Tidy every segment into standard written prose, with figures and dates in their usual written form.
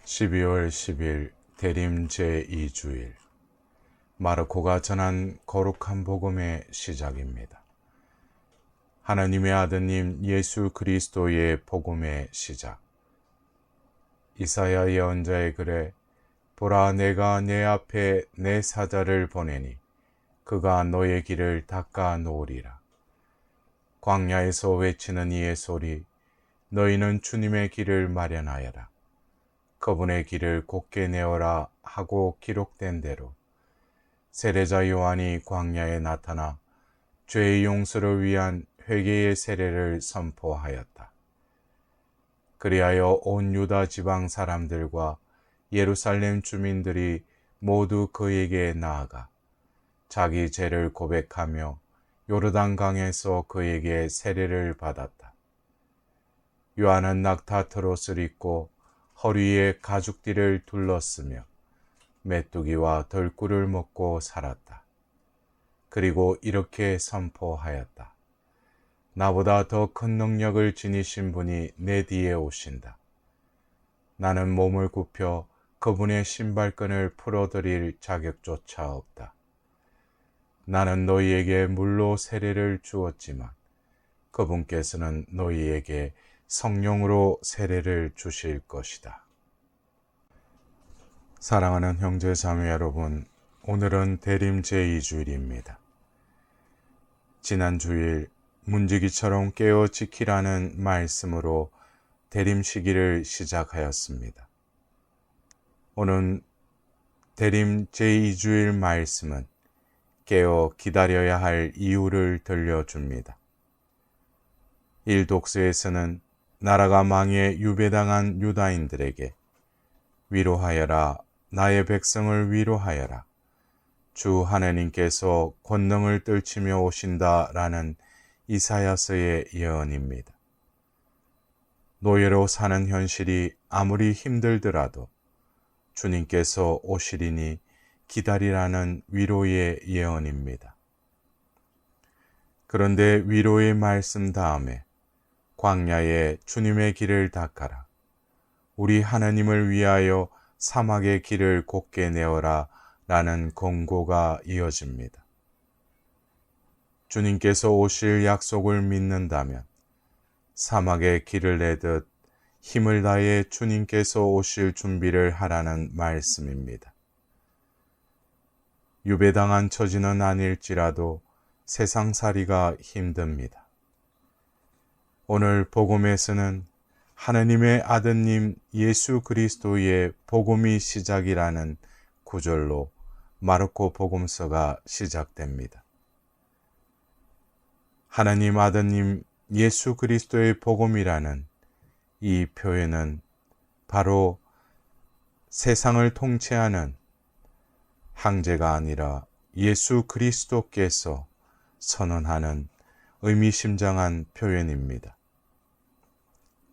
12월 10일 대림 제2주일 마르코가 전한 거룩한 복음의 시작입니다. 하나님의 아드님 예수 그리스도의 복음의 시작. 이사야 예언자의 글에 보라, 내가 내 앞에 내 사자를 보내니 그가 너의 길을 닦아 놓으리라. 광야에서 외치는 이의 소리, 너희는 주님의 길을 마련하여라. 그분의 길을 곧게 내어라 하고 기록된 대로 세례자 요한이 광야에 나타나 죄의 용서를 위한 회개의 세례를 선포하였다. 그리하여 온 유다 지방 사람들과 예루살렘 주민들이 모두 그에게 나아가 자기 죄를 고백하며 요르단강에서 그에게 세례를 받았다. 요한은 낙타 트롯을 입고 허리에 가죽띠를 둘렀으며 메뚜기와 덜꿀을 먹고 살았다. 그리고 이렇게 선포하였다. 나보다 더 큰 능력을 지니신 분이 내 뒤에 오신다. 나는 몸을 굽혀 그분의 신발끈을 풀어드릴 자격조차 없다. 나는 너희에게 물로 세례를 주었지만 그분께서는 너희에게 성령으로 세례를 주실 것이다. 사랑하는 형제 자매 여러분, 오늘은 대림 제2주일입니다. 지난 주일 문지기처럼 깨어 지키라는 말씀으로 대림 시기를 시작하였습니다. 오늘 대림 제2주일 말씀은 깨어 기다려야 할 이유를 들려줍니다. 일독서에서는 나라가 망해 유배당한 유다인들에게 위로하여라, 나의 백성을 위로하여라, 주 하나님께서 권능을 떨치며 오신다라는 이사야서의 예언입니다. 노예로 사는 현실이 아무리 힘들더라도 주님께서 오시리니 기다리라는 위로의 예언입니다. 그런데 위로의 말씀 다음에 광야에 주님의 길을 닦아라, 우리 하나님을 위하여 사막의 길을 곧게 내어라 라는 권고가 이어집니다. 주님께서 오실 약속을 믿는다면 사막의 길을 내듯 힘을 다해 주님께서 오실 준비를 하라는 말씀입니다. 유배당한 처지는 아닐지라도 세상살이가 힘듭니다. 오늘 복음에서는 하나님의 아드님 예수 그리스도의 복음이 시작이라는 구절로 마르코 복음서가 시작됩니다. 하나님 아드님 예수 그리스도의 복음이라는 이 표현은 바로 세상을 통치하는 황제가 아니라 예수 그리스도께서 선언하는 의미심장한 표현입니다.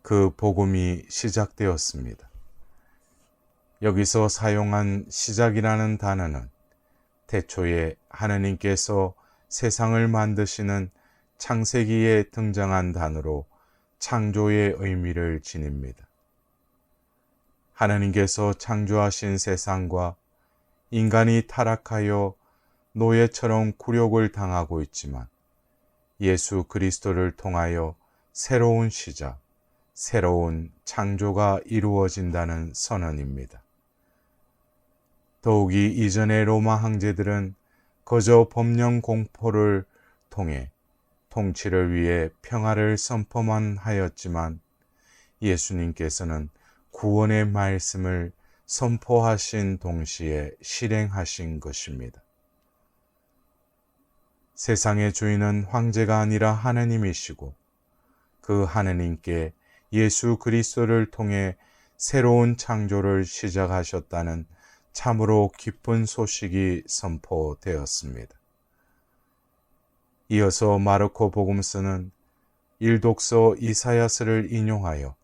그 복음이 시작되었습니다. 여기서 사용한 시작이라는 단어는 태초에 하나님께서 세상을 만드시는 창세기에 등장한 단어로 창조의 의미를 지닙니다. 하나님께서 창조하신 세상과 인간이 타락하여 노예처럼 굴욕을 당하고 있지만 예수 그리스도를 통하여 새로운 시작, 새로운 창조가 이루어진다는 선언입니다. 더욱이 이전의 로마 황제들은 거저 법령 공포를 통해 통치를 위해 평화를 선포만 하였지만 예수님께서는 구원의 말씀을 선포하신 동시에 실행하신 것입니다. 세상의 주인은 황제가 아니라 하나님이시고 그 하나님께 예수 그리스도를 통해 새로운 창조를 시작하셨다는 참으로 기쁜 소식이 선포되었습니다. 이어서 마르코 복음서는 일독서 이사야서를 인용하여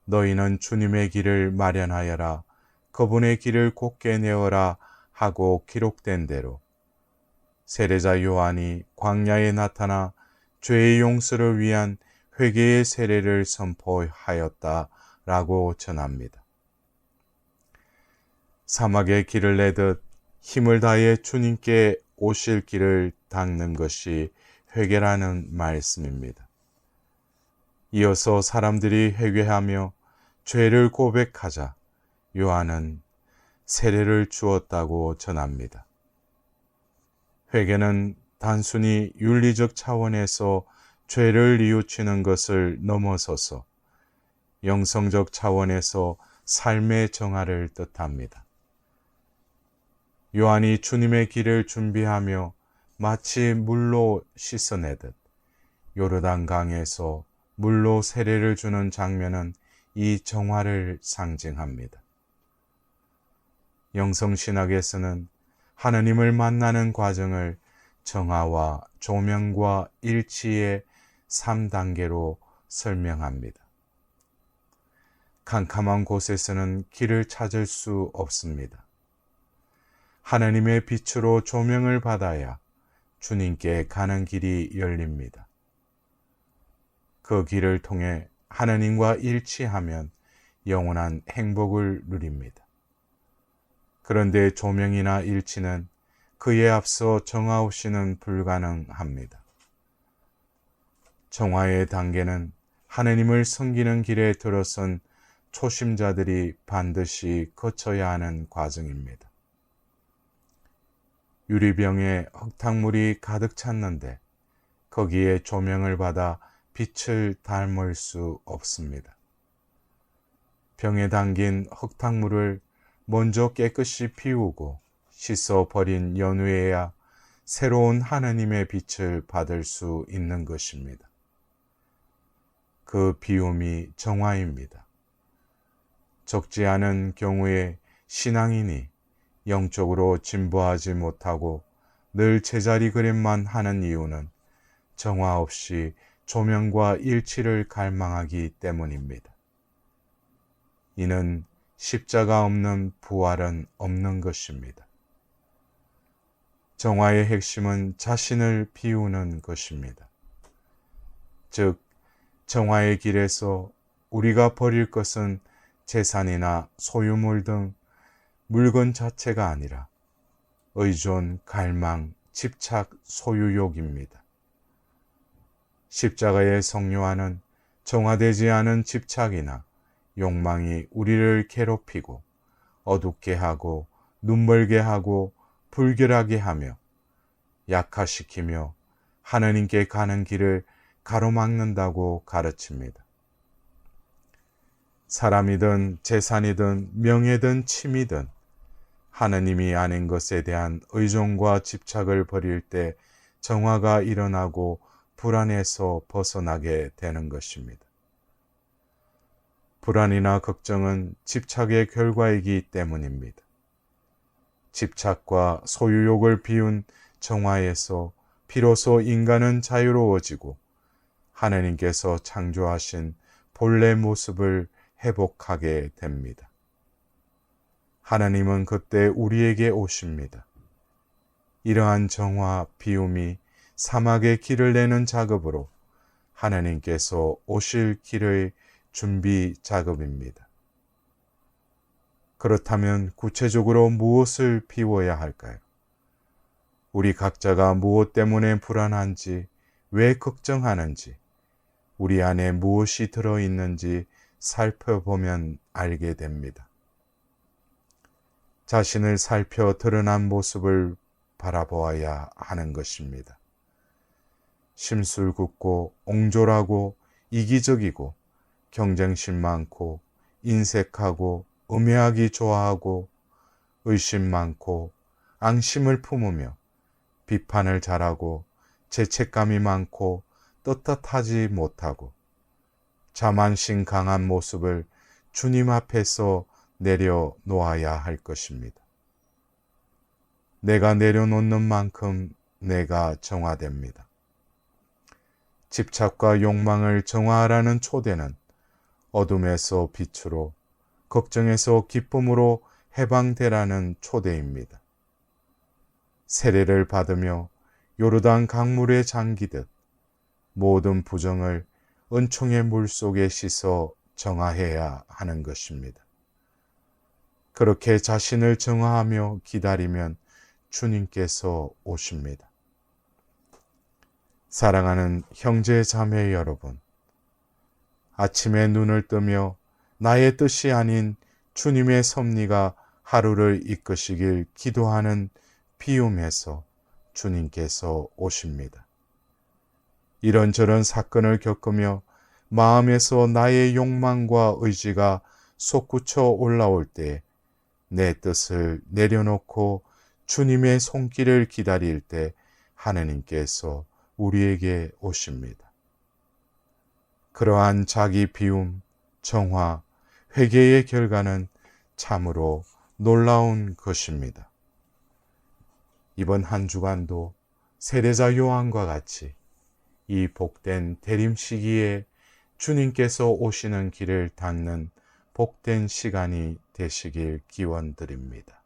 너희는 주님의 길을 마련하여라, 그분의 길을 곧게 내어라 하고 기록된 대로 세례자 요한이 광야에 나타나 죄의 용서를 위한 회개의 세례를 선포하였다라고 전합니다. 사막에 길을 내듯 힘을 다해 주님께 오실 길을 닦는 것이 회개라는 말씀입니다. 이어서 사람들이 회개하며 죄를 고백하자 요한은 세례를 주었다고 전합니다. 회개는 단순히 윤리적 차원에서 죄를 뉘우치는 것을 넘어서서 영성적 차원에서 삶의 정화를 뜻합니다. 요한이 주님의 길을 준비하며 마치 물로 씻어내듯 요르단 강에서 물로 세례를 주는 장면은 이 정화를 상징합니다. 영성신학에서는 하느님을 만나는 과정을 정화와 조명과 일치의 3단계로 설명합니다. 캄캄한 곳에서는 길을 찾을 수 없습니다. 하나님의 빛으로 조명을 받아야 주님께 가는 길이 열립니다. 그 길을 통해 하나님과 일치하면 영원한 행복을 누립니다. 그런데 조명이나 일치는 그에 앞서 정화 없이는 불가능합니다. 정화의 단계는 하나님을 섬기는 길에 들어선 초심자들이 반드시 거쳐야 하는 과정입니다. 유리병에 흙탕물이 가득 찼는데 거기에 조명을 받아 빛을 담을 수 없습니다. 병에 담긴 흙탕물을 먼저 깨끗이 비우고 씻어 버린 연후에야 새로운 하나님의 빛을 받을 수 있는 것입니다. 그 비움이 정화입니다. 적지 않은 경우에 신앙인이 영적으로 진보하지 못하고 늘 제자리 그림만 하는 이유는 정화 없이 조명과 일치를 갈망하기 때문입니다. 이는 십자가 없는 부활은 없는 것입니다. 정화의 핵심은 자신을 비우는 것입니다. 즉, 정화의 길에서 우리가 버릴 것은 재산이나 소유물 등 물건 자체가 아니라 의존, 갈망, 집착, 소유욕입니다. 십자가의 성료와는 정화되지 않은 집착이나 욕망이 우리를 괴롭히고 어둡게 하고 눈멀게 하고 불결하게 하며 약화시키며 하나님께 가는 길을 가로막는다고 가르칩니다. 사람이든 재산이든 명예든 취미든 하나님이 아닌 것에 대한 의존과 집착을 버릴 때 정화가 일어나고 불안에서 벗어나게 되는 것입니다. 불안이나 걱정은 집착의 결과이기 때문입니다. 집착과 소유욕을 비운 정화에서 비로소 인간은 자유로워지고 하나님께서 창조하신 본래 모습을 회복하게 됩니다. 하나님은 그때 우리에게 오십니다. 이러한 정화, 비움이 사막의 길을 내는 작업으로 하나님께서 오실 길의 준비 작업입니다. 그렇다면 구체적으로 무엇을 비워야 할까요? 우리 각자가 무엇 때문에 불안한지, 왜 걱정하는지, 우리 안에 무엇이 들어있는지 살펴보면 알게 됩니다. 자신을 살펴 드러난 모습을 바라보아야 하는 것입니다. 심술궂고 옹졸하고 이기적이고 경쟁심 많고 인색하고 음해하기 좋아하고 의심 많고 앙심을 품으며 비판을 잘하고 죄책감이 많고 떳떳하지 못하고 자만심 강한 모습을 주님 앞에서 내려놓아야 할 것입니다. 내가 내려놓는 만큼 내가 정화됩니다. 집착과 욕망을 정화하라는 초대는 어둠에서 빛으로, 걱정에서 기쁨으로 해방되라는 초대입니다. 세례를 받으며 요르단 강물에 잠기듯 모든 부정을 은총의 물 속에 씻어 정화해야 하는 것입니다. 그렇게 자신을 정화하며 기다리면 주님께서 오십니다. 사랑하는 형제 자매 여러분, 아침에 눈을 뜨며 나의 뜻이 아닌 주님의 섭리가 하루를 이끄시길 기도하는 비움에서 주님께서 오십니다. 이런저런 사건을 겪으며 마음에서 나의 욕망과 의지가 솟구쳐 올라올 때 내 뜻을 내려놓고 주님의 손길을 기다릴 때 하느님께서 우리에게 오십니다. 그러한 자기 비움, 정화, 회개의 결과는 참으로 놀라운 것입니다. 이번 한 주간도 세례자 요한과 같이 이 복된 대림 시기에 주님께서 오시는 길을 닦는 복된 시간이 되시길 기원드립니다.